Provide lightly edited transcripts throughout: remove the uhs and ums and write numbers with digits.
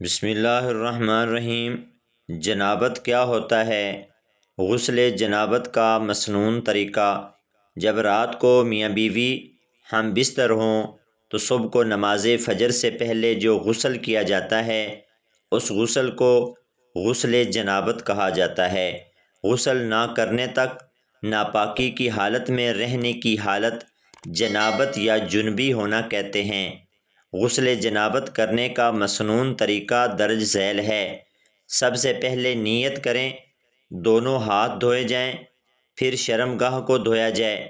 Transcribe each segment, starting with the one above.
بسم اللہ الرحمن الرحیم۔ جنابت کیا ہوتا ہے؟ غسل جنابت کا مسنون طریقہ: جب رات کو میاں بیوی ہم بستر ہوں تو صبح کو نماز فجر سے پہلے جو غسل کیا جاتا ہے اس غسل کو غسل جنابت کہا جاتا ہے۔ غسل نہ کرنے تک ناپاکی کی حالت میں رہنے کی حالت جنابت یا جنبی ہونا کہتے ہیں۔ غسل جنابت کرنے کا مسنون طریقہ درج ذیل ہے۔ سب سے پہلے نیت کریں، دونوں ہاتھ دھوئے جائیں، پھر شرمگاہ کو دھویا جائے،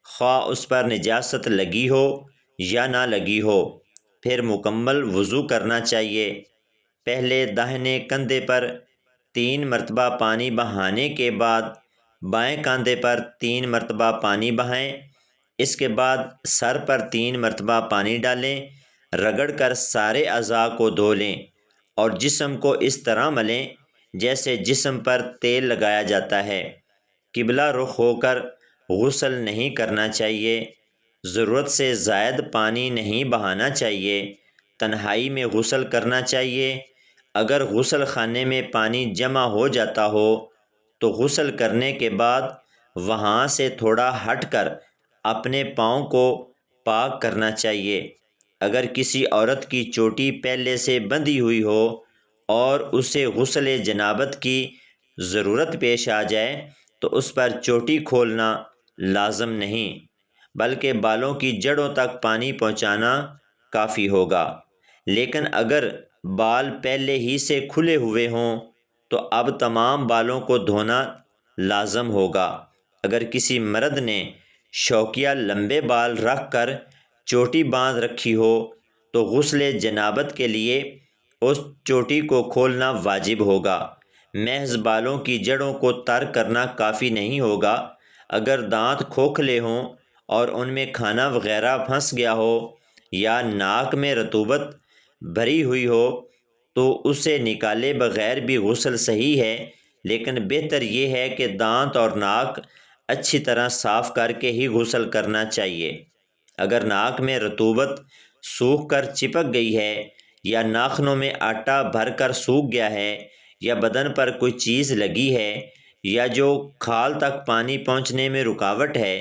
خواہ اس پر نجاست لگی ہو یا نہ لگی ہو۔ پھر مکمل وضو کرنا چاہیے۔ پہلے داہنے کندھے پر 3 مرتبہ پانی بہانے کے بعد بائیں کاندھے پر 3 مرتبہ پانی بہائیں۔ اس کے بعد سر پر 3 مرتبہ پانی ڈالیں، رگڑ کر سارے اعضاء کو دھو لیں اور جسم کو اس طرح ملیں جیسے جسم پر تیل لگایا جاتا ہے۔ قبلہ رخ ہو کر غسل نہیں کرنا چاہیے۔ ضرورت سے زائد پانی نہیں بہانا چاہیے۔ تنہائی میں غسل کرنا چاہیے۔ اگر غسل خانے میں پانی جمع ہو جاتا ہو تو غسل کرنے کے بعد وہاں سے تھوڑا ہٹ کر اپنے پاؤں کو پاک کرنا چاہیے۔ اگر کسی عورت کی چوٹی پہلے سے بندھی ہوئی ہو اور اسے غسل جنابت کی ضرورت پیش آ جائے تو اس پر چوٹی کھولنا لازم نہیں، بلکہ بالوں کی جڑوں تک پانی پہنچانا کافی ہوگا۔ لیکن اگر بال پہلے ہی سے کھلے ہوئے ہوں تو اب تمام بالوں کو دھونا لازم ہوگا۔ اگر کسی مرد نے شوقیہ لمبے بال رکھ کر چوٹی باندھ رکھی ہو تو غسل جنابت کے لیے اس چوٹی کو کھولنا واجب ہوگا۔ محض بالوں کی جڑوں کو تر کرنا کافی نہیں ہوگا۔ اگر دانت کھوکھلے ہوں اور ان میں کھانا وغیرہ پھنس گیا ہو یا ناک میں رطوبت بھری ہوئی ہو تو اسے نکالے بغیر بھی غسل صحیح ہے، لیکن بہتر یہ ہے کہ دانت اور ناک اچھی طرح صاف کر کے ہی غسل کرنا چاہیے۔ اگر ناک میں رطوبت سوکھ کر چپک گئی ہے یا ناخنوں میں آٹا بھر کر سوکھ گیا ہے یا بدن پر کوئی چیز لگی ہے یا جو کھال تک پانی پہنچنے میں رکاوٹ ہے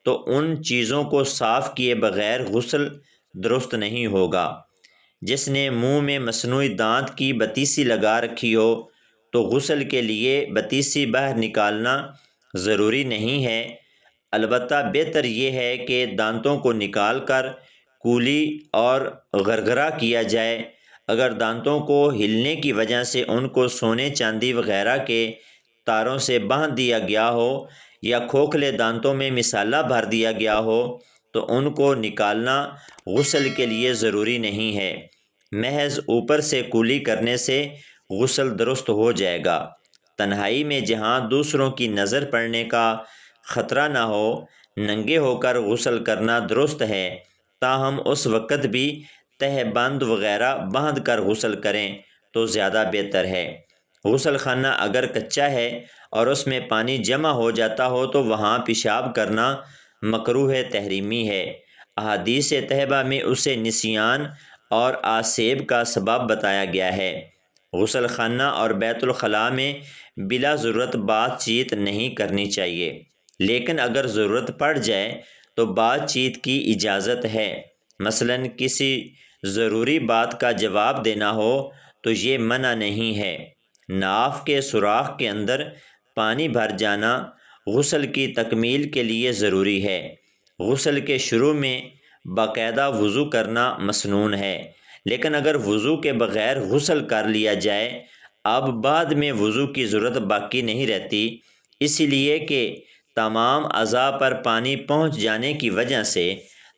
تو ان چیزوں کو صاف کیے بغیر غسل درست نہیں ہوگا۔ جس نے منہ میں مصنوعی دانت کی بتیسی لگا رکھی ہو تو غسل کے لیے بتیسی باہر نکالنا ضروری نہیں ہے، البتہ بہتر یہ ہے کہ دانتوں کو نکال کر کولی اور غرغرہ کیا جائے۔ اگر دانتوں کو ہلنے کی وجہ سے ان کو سونے چاندی وغیرہ کے تاروں سے باندھ دیا گیا ہو یا کھوکھلے دانتوں میں مسالہ بھر دیا گیا ہو تو ان کو نکالنا غسل کے لیے ضروری نہیں ہے۔ محض اوپر سے کولی کرنے سے غسل درست ہو جائے گا۔ تنہائی میں جہاں دوسروں کی نظر پڑنے کا خطرہ نہ ہو ننگے ہو کر غسل کرنا درست ہے، تاہم اس وقت بھی تہہ بند وغیرہ باندھ کر غسل کریں تو زیادہ بہتر ہے۔ غسل خانہ اگر کچا ہے اور اس میں پانی جمع ہو جاتا ہو تو وہاں پیشاب کرنا مکروہ تحریمی ہے۔ احادیث طیبہ میں اسے نسیان اور آسیب کا سبب بتایا گیا ہے۔ غسل خانہ اور بیت الخلاء میں بلا ضرورت بات چیت نہیں کرنی چاہیے، لیکن اگر ضرورت پڑ جائے تو بات چیت کی اجازت ہے۔ مثلاً کسی ضروری بات کا جواب دینا ہو تو یہ منع نہیں ہے۔ ناف کے سوراخ کے اندر پانی بھر جانا غسل کی تکمیل کے لیے ضروری ہے۔ غسل کے شروع میں باقاعدہ وضو کرنا مسنون ہے، لیکن اگر وضو کے بغیر غسل کر لیا جائے اب بعد میں وضو کی ضرورت باقی نہیں رہتی، اسی لیے کہ تمام اعضاء پر پانی پہنچ جانے کی وجہ سے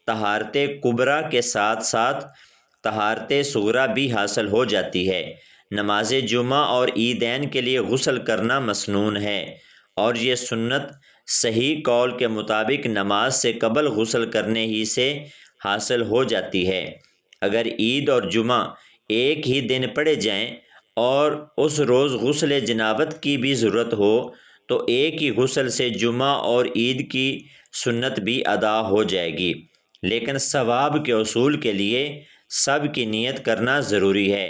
طہارت کبریٰ کے ساتھ ساتھ طہارت صغریٰ بھی حاصل ہو جاتی ہے۔ نماز جمعہ اور عیدین کے لیے غسل کرنا مسنون ہے، اور یہ سنت صحیح قول کے مطابق نماز سے قبل غسل کرنے ہی سے حاصل ہو جاتی ہے۔ اگر عید اور جمعہ ایک ہی دن پڑے جائیں اور اس روز غسل جنابت کی بھی ضرورت ہو تو ایک ہی غسل سے جمعہ اور عید کی سنت بھی ادا ہو جائے گی، لیکن ثواب کے حصول کے لیے سب کی نیت کرنا ضروری ہے۔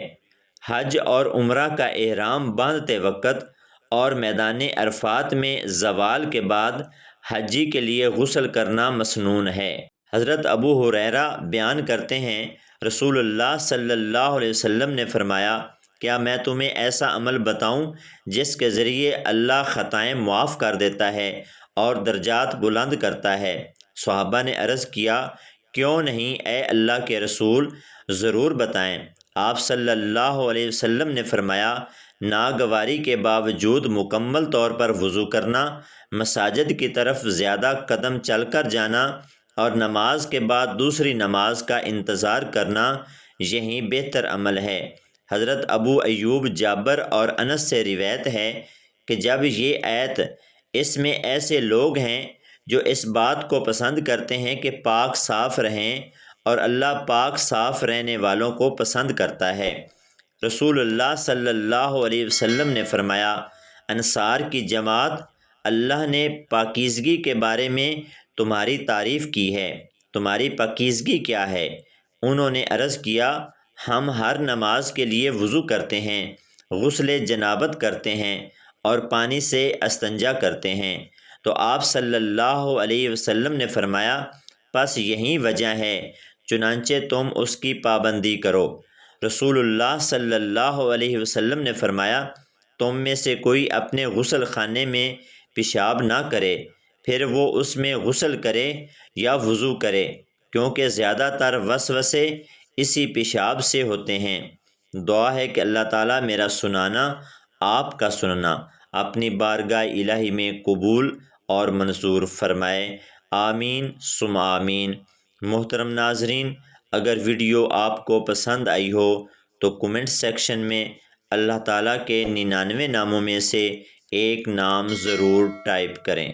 حج اور عمرہ کا احرام باندھتے وقت اور میدان عرفات میں زوال کے بعد حجی کے لیے غسل کرنا مسنون ہے۔ حضرت ابو ہریرہ بیان کرتے ہیں، رسول اللہ صلی اللہ علیہ وسلم نے فرمایا، کیا میں تمہیں ایسا عمل بتاؤں جس کے ذریعے اللہ خطائیں معاف کر دیتا ہے اور درجات بلند کرتا ہے؟ صحابہ نے عرض کیا، کیوں نہیں اے اللہ کے رسول، ضرور بتائیں۔ آپ صلی اللہ علیہ وسلم نے فرمایا، ناگواری کے باوجود مکمل طور پر وضو کرنا، مساجد کی طرف زیادہ قدم چل کر جانا اور نماز کے بعد دوسری نماز کا انتظار کرنا، یہی بہتر عمل ہے۔ حضرت ابو ایوب جابر اور انس سے روایت ہے کہ جب یہ آیت، اس میں ایسے لوگ ہیں جو اس بات کو پسند کرتے ہیں کہ پاک صاف رہیں، اور اللہ پاک صاف رہنے والوں کو پسند کرتا ہے۔ رسول اللہ صلی اللہ علیہ وسلم نے فرمایا، انصار کی جماعت، اللہ نے پاکیزگی کے بارے میں تمہاری تعریف کی ہے، تمہاری پاکیزگی کیا ہے؟ انہوں نے عرض کیا، ہم ہر نماز کے لیے وضو کرتے ہیں، غسل جنابت کرتے ہیں اور پانی سے استنجا کرتے ہیں۔ تو آپ صلی اللہ علیہ وسلم نے فرمایا، پس یہی وجہ ہے، چنانچہ تم اس کی پابندی کرو۔ رسول اللہ صلی اللہ علیہ وسلم نے فرمایا، تم میں سے کوئی اپنے غسل خانے میں پیشاب نہ کرے، پھر وہ اس میں غسل کرے یا وضو کرے، کیونکہ زیادہ تر وسوسے اسی پیشاب سے ہوتے ہیں۔ دعا ہے کہ اللہ تعالیٰ میرا سنانا، آپ کا سننا اپنی بارگاہ الہی میں قبول اور منظور فرمائے، آمین ثم آمین۔ محترم ناظرین، اگر ویڈیو آپ کو پسند آئی ہو تو کومنٹ سیکشن میں اللہ تعالیٰ کے 99 ناموں میں سے ایک نام ضرور ٹائپ کریں۔